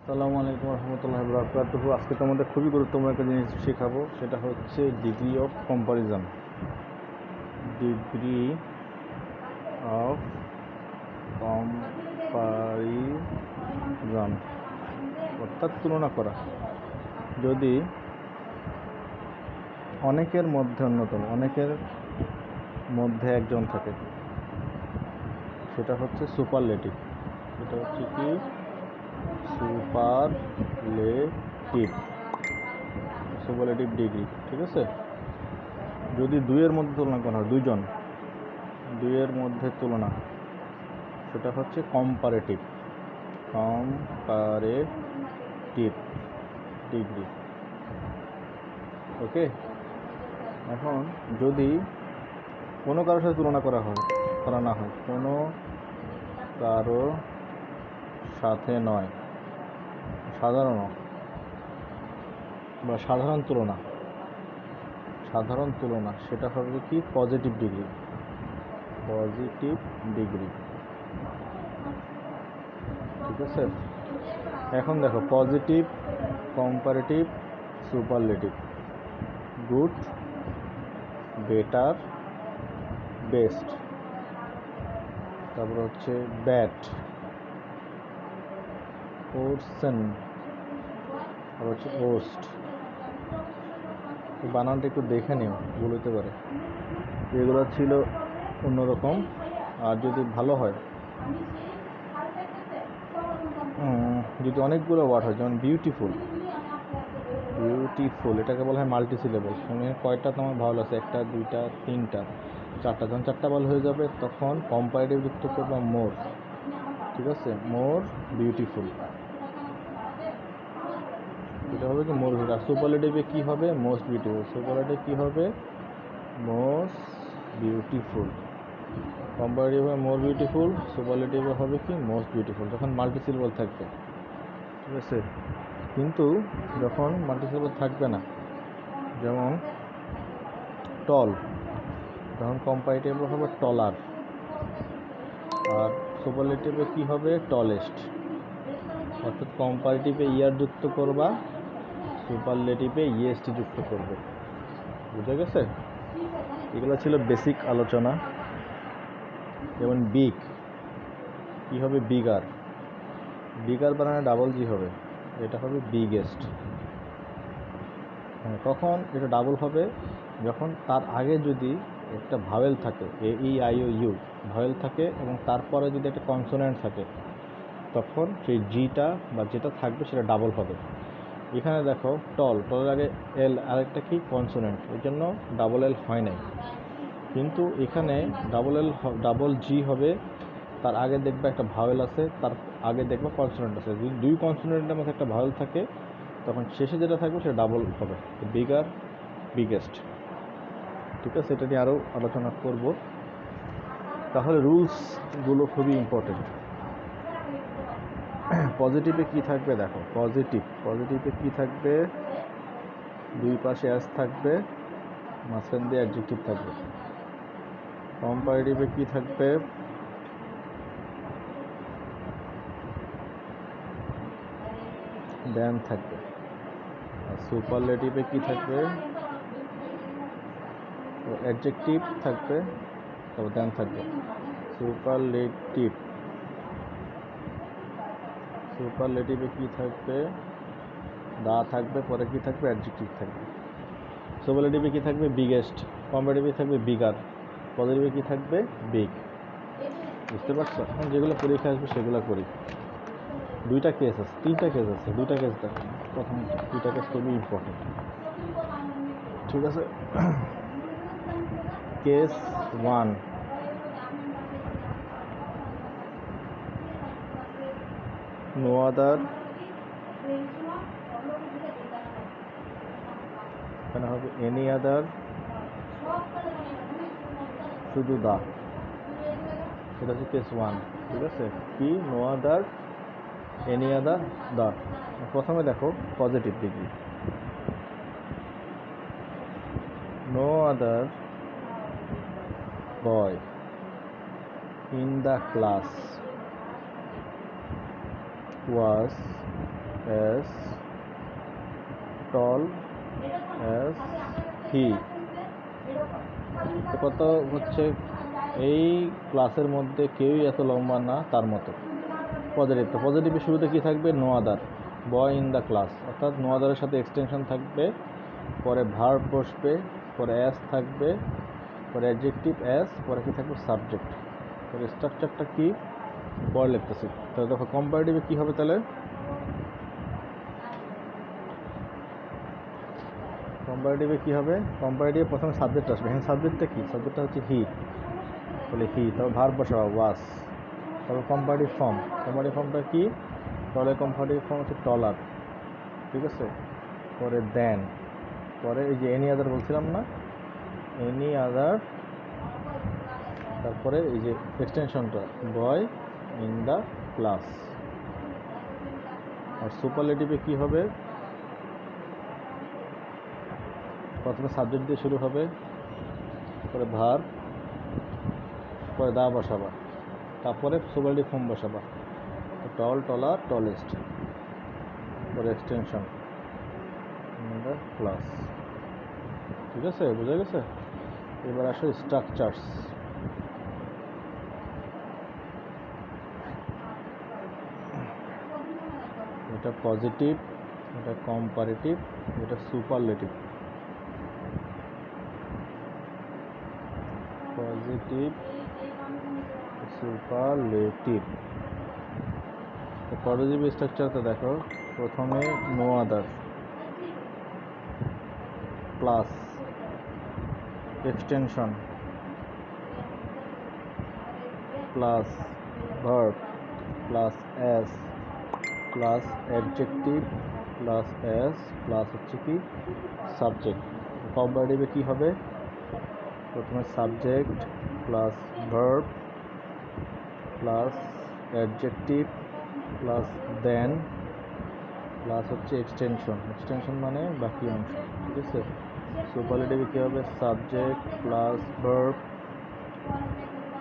আসসালামু আলাইকুম রহমতুল্লাহ বরকাতুহু। আজকে তোমাদের খুবই গুরুত্বপূর্ণ একটা জিনিস শেখাবো, সেটা হচ্ছে degree of comparison. Degree of comparison অর্থাৎ তুলনা করা। যদি অনেকের একজন থাকে, সেটা হচ্ছে সুপারলেটিভ। সেটা হচ্ছে কি সুপারলেটিভ ডিগ্রি, ঠিক আছে। যদি দুইয়ের মধ্যে তুলনা করা হয়, দুইয়ের মধ্যে তুলনা, সেটা হচ্ছে কম্পারেটিভ ডিগ্রি। ওকে, এখন যদি কোনো কারোর সাথে তুলনা করা না হয়, কোনো কারো সাথে নয়, সাধারণ তুলনা, সেটা হবে কি পজিটিভ ডিগ্রি, ঠিক আছে। এখন দেখো, positive, comparative, superlative, good, better, best, তারপর হচ্ছে ব্যাড, ওরসেন, আর হচ্ছে ওস্ট। বানানটা একটু দেখে নিও, ভুল হতে পারে। এগুলো ছিল অন্যরকম। আর যদি ভালো হয়, যদি অনেকগুলো ওয়ার্ড হয়, যেমন বিউটিফুল, এটাকে বলা হয় মাল্টি সিলেবল। মানে কয়টা তোমার ভাওয়াল আছে? একটা, দুইটা, তিনটা, চারটা। যখন চারটা ভাওয়াল হয়ে যাবে, তখন কম্পারেটিভ যুক্ত করবা মোর, ঠিক আছে। মোর বিউটিফুল, এটা হবে কি মোর বিউটিফুল। আর সুপারলেটিভে কি হবে? Most beautiful. সুপারলেটিভ কি হবে? Most beautiful. কম্পারেটিভে মোর বিউটিফুল, সুপারলেটিভে হবে কি মোস্ট বিউটিফুল, যখন মাল্টি সিলেবল থাকবে, ঠিক আছে। কিন্তু যখন মাল্টি সিলেবল থাকবে না, যেমন টল, তখন কম্পারেটিভে হবে টলার। আর সুপারলেটিভে কি হবে? টলেস্ট। অর্থাৎ কম্পারেটিভে ইয়ার যুক্ত করবা, সুপারলেটিভে ইএসটি যুক্ত করবে। বুঝা গেছে? এগুলো ছিল বেসিক আলোচনা। যেমন বিগ, কি হবে? বিগার বানানে ডাবল জি হবে, এটা হবে বিগেস্ট। কখন এটা ডাবল হবে? যখন তার আগে যদি একটা ভাওয়েল থাকে, A E I O U vowel থাকে, এবং তারপরে যদি একটা কনসোনেন্ট থাকে, তখন সেই জিটা বা যেটা থাকবে সেটা ডাবল হবে। এখানে দেখো, টলের আগে এল, আরেকটা কি কনসোনেন্ট, এর জন্য ডাবল এল হয় নাই। কিন্তু এখানে ডাবল জি হবে, তার আগে দেখবে একটা ভাওয়েল আছে, তার আগে দেখবে কনসোনেন্ট আছে। যদি দুই কনসোনেন্টের মধ্যে একটা ভাওয়েল থাকে, তখন শেষে যেটা থাকবে সেটা ডাবল হবে, বিগার, বিগেস্ট, ঠিক আছে। এটা নিয়ে আরও আলোচনা করব। তাহলে রুলসগুলো খুবই ইম্পর্টেন্ট। পজিটিভে কি থাকবে দেখো, পজিটিভে কি থাকবে? দুই পাশে অ্যাস থাকবে, মাঝখান দিয়ে অ্যাডজেক্টিভ থাকবে। কম্পারেটিভে কি থাকবে? দেন থাকবে। আর সুপারলেটিভে কি থাকবে? অ্যাডজেক্টিভ থাকবে, তারপর দেন থাকবে। সুপারলেটিভে কি থাকবে? দা থাকবে, পরে কি থাকবে? অ্যাডজেক্টিভ থাকবে। সুপারলেটিভে কি থাকবে? বিগেস্ট। কম্পারেটিভে থাকবে বিগার। পজিটিভে কি থাকবে? বিগ। বুঝতে পারছো? এখন যেগুলো পরীক্ষা আসবে সেগুলো করি। তিনটা কেস আছে, দুইটা কেস দেখো। প্রথম দুইটা কেস খুবই ইম্পর্টেন্ট, ঠিক আছে। কেস 1, নো আদার, এখানে হবে এনি আদার, শুধু দা, সেটা হচ্ছে কেস 1, ঠিক আছে। কি? নো আদার, এনি আদার, দা। প্রথমে দেখো positive degree, no other boy in the class was as tall as he। কত হচ্ছে এই ক্লাসের মধ্যে কেউই এত লম্বা না তার মতো। পজিটিভ, তো পজিটিভের শুরুতে কি থাকবে? No other boy in the class, অর্থাৎ নো আদারের সাথে এক্সটেনশন থাকবে, পরে ভার্ব বসবে, পরে অ্যাস থাকবে, পরে অ্যাডজেক্টিভ অ্যাস, পরে কি থাকবে? সাবজেক্ট। পরে স্ট্রাকচারটা কি পরে লিখতেছি। তাহলে দেখো কম্পারেটিভে কী হবে? তাহলে কম্পারেটিভে কী হবে? কম্পারেটিভে প্রথমে সাবজেক্ট আসবে। এখানে সাবজেক্টটা কী? সাবজেক্টটা হচ্ছে হি, তাহলে হি, তারপর ভার্ব বসাবো ওয়াস, তারপর কম্পারেটিভ ফর্ম। কম্পারেটিভ ফর্মটা কি? টলের কম্পারেটিভ ফর্ম হচ্ছে টলার, ঠিক আছে। পরে দেন, পরে এই যে এনি আদার বলছিলাম না, এনি আদার, তারপরে এই যে এক্সটেনশনটা বয় ইন দ্য ক্লাস। আর সুপারলেটিভে কী হবে? প্রথমে সাবজেক্ট দিয়ে শুরু হবে, পরে ভার্ব, পরে দা বসাবা, তারপরে সুপারলেটিভ ফর্ম বসাবা, টল, টলার, টলেস্ট, পরে এক্সটেনশন ইন দ্য ক্লাস। ঠিক আছে, বোঝা গেছে? এবার আসো স্ট্রাকচারস। এটা পজিটিভ, এটা কম্পারেটিভ, এটা সুপারলেটিভ। Positive, superlative. পজিটিভ স্ট্রাকচারটা দেখো, প্রথমে no other plus extension plus verb plus as plus adjective plus as plus হচ্ছে কি সাবজেক্ট। কম্পারেটিভে কী হবে? প্রথমে subject plus verb plus adjective plus than plus হচ্ছে এক্সটেনশন। এক্সটেনশন মানে বাকি অংশ, ঠিক আছে। সুপারলেটিভে কী হবে? Subject plus verb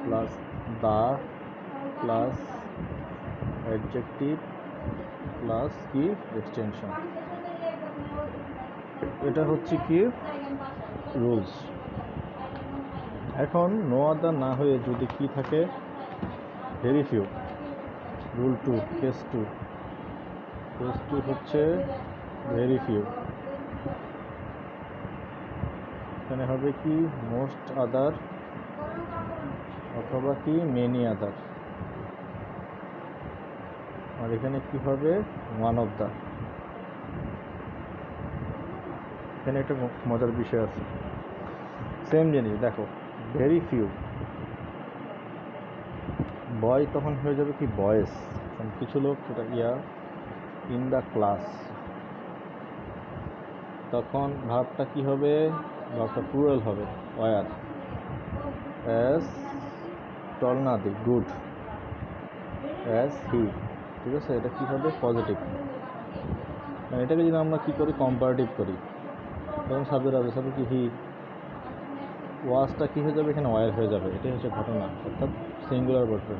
plus the plus adjective plus কি এক্সটেনশন। এটা হচ্ছে কি রুলস। এখন নো আদার না হয়ে যদি কি থাকে? Very few. Rule 2, case 2। Case 2 হচ্ছে ভেরি ফিউ। এখানে হবে কি মোস্ট আদার অথবা কি মেনি আদার। আর এখানে কি হবে? One of the. এখানে একটা মজার বিষয় আছে, সেম জিনিস দেখো, ভেরি ফিউ বয় তখন হয়ে যাবে কি বয়েস, কিছু লোক সেটা ইন দ্য ক্লাস, তখন ভাবটা কি হবে? ভাবটা প্লুরাল হবে, ওয়ার। অ্যাজ টল না দি গুড, অ্যাজ হি, ঠিক আছে। এটা কী হবে? পজিটিভ। এটাকে যদি আমরা কী করি? কম্পারেটিভ করি, তখন সাবজেক্ট হবে, সাবজেক্ট কি হি, ওয়াজটা কী হয়ে যাবে? এখানে ওয়ার হয়ে যাবে। এটাই হচ্ছে ঘটনা, অর্থাৎ সিঙ্গুলার পারসন,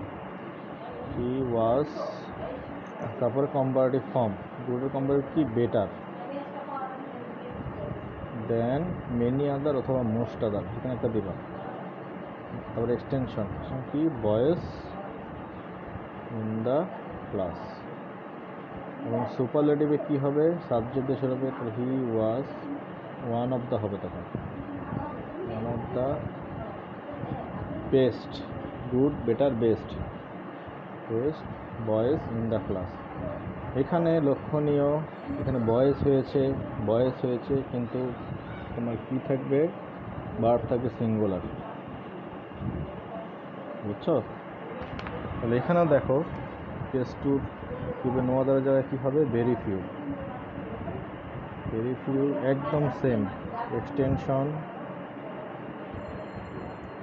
হি ওয়াজ। তারপরে কম্পারেটিভ ফর্ম, গুডের কম্পারেটিভ কি? বেটার দেন মেনি আদার অথবা মোস্ট আদার, এখানে একটা দিবা। তারপরে এক্সটেনশন কি? বয়েস ইন দ্য ক্লাস। এবং সুপারলেটিভে কী হবে? সাবজেক্ট দিয়ে শুরু হবে, হি ওয়াজ ওয়ান অফ দ্য হবে, তখন one of the best, good, better, best, best boys in the class. এখানে লক্ষণীয়, এখানে বয়েজ হয়েছে কিন্তু তোমার কি থাকবে? ভার্ব থাকবে সিঙ্গুলার, বুঝছো? তাহলে এখানেও দেখো কেস 2 কিভাবে নো আদারের জায়গায় কী হবে? Very few. ভেরি ফিউ একদম সেম, এক্সটেনশন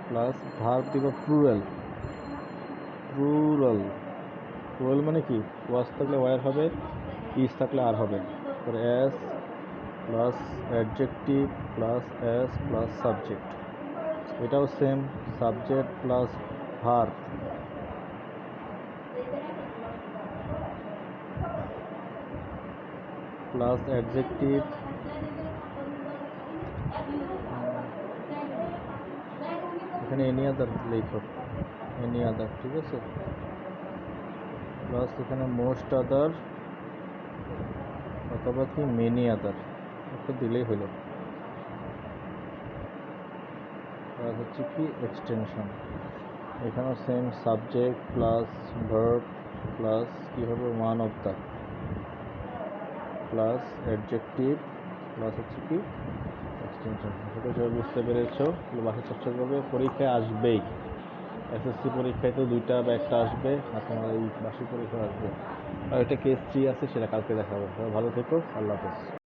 প্লাস ভার্ব দিব প্লুরাল। প্লুরাল মানে কি? ওয়াজ থাকলে ওয়ার হবে, ইজ থাকলে আর হবে, পরে as plus adjective plus as plus subject. এটাও same, subject plus verb plus adjective এখানে এনি আদার লেখো, এনি আদার, ঠিক আছে। প্লাস এখানে মোস্ট আদার অথবা কি মেনি আদার একটা দিলেই হলো। আর হচ্ছে কি এক্সটেনশন, এখানেও same subject plus verb plus কী হবে one of the plus adjective plus হচ্ছে কি এক্সটেনশন। সেটা সবাই বুঝতে পেরেছো, বাসায় চর্চা করবে, পরীক্ষায় আসবেই। এসএসসি পরীক্ষায় তো 2টা বা 1টা আসবে, আর তোমার এই বার্ষিক পরীক্ষা আসবে। আর একটা কেস 3 আছে, সেটা কালকে দেখাবো। ভালো থেকো, আল্লাহ হাফেজ।